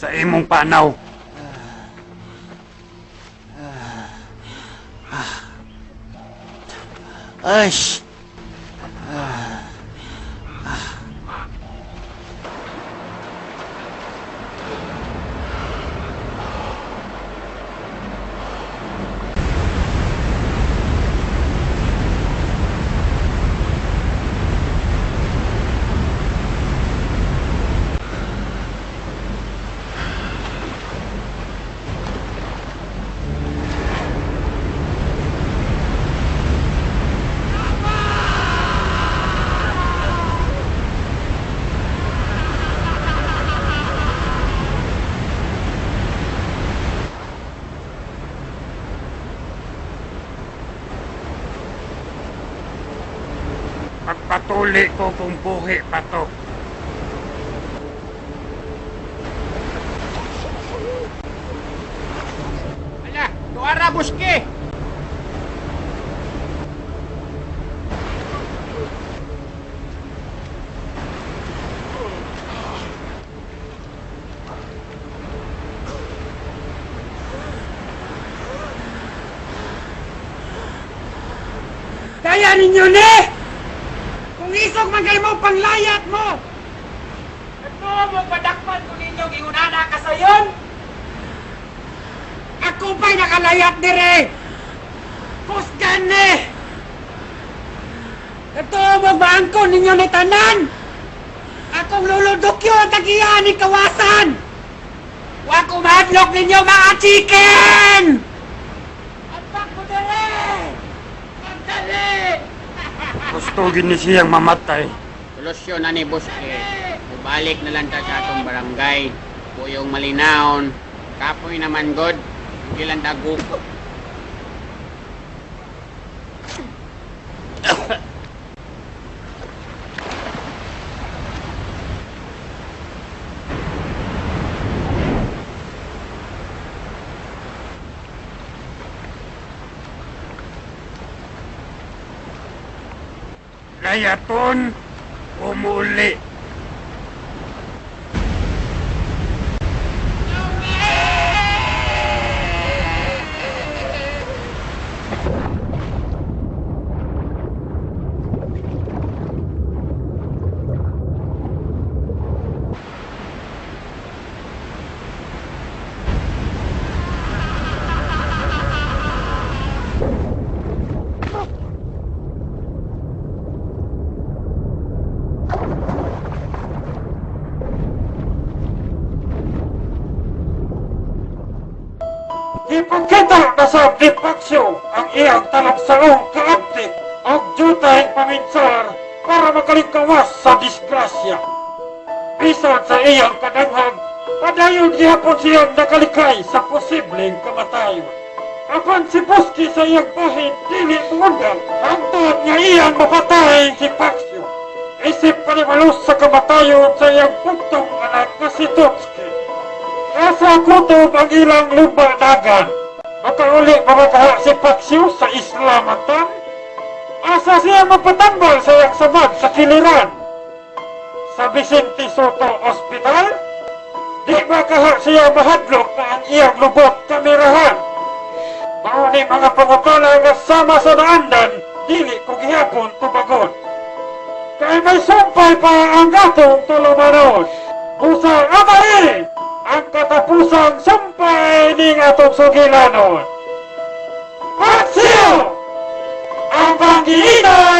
sa imong panaw. Ash! Pagpatuli ko kung buhi pa to. Ala, tuara buski! Kaya ninyo ni! Kung isog man kayo mo, panglayat mo! Ito mo padakpan kung ninyong ingunana ka sayon! Ako pa'y nakalayat dire! Kusgan ni! Ito mo baangkon ninyo ni tanan! Akong luludok yun, tagiyan ni kawasan! Huwag kumahadlok ninyo mga chicken! Atak mo dire! Magdali! Gusto gini siyang mamatay. Solusyon na ni buski. Balik na lang ta sa atong barangay. Puyong malinaon. Kapoy naman god. Hindi lang daguko. Layaton, umuli. Ipagkita na sa Dipaksyo ang iyang talagsaong kaabtik o jutay paminsar para makalingkawas sa disgrasya. Bisan sa iyang kadanghag, padayon gihapon siyang nakalikay sa posibleng kamatayon. Apan si Buski sa iyang bahin dili mungundang hangtod nga iyang mapatay si Paksyo. Isip panimalos sa kamatayon sa iyang puntong anak na si Tutski. Asa kutob ang ilang lumba-dagan. Makauli mamataha si Paksyo sa Islamatan. Asa siya magpatambal sa iyang samad sa Kiliran. Sa Vicente Soto Hospital. Di ba kaha siya mahadlok na ang iyang lubot kamerahan. Mauni mga pangutala nga sama sa naandan, dili ko gihapon tubagon. Kaya may sumpay pa ang gatong tulumanon. Pusang amay! Ang katapusang sumpay ning atong sugilanon. Paksyo! Ang Panginoon!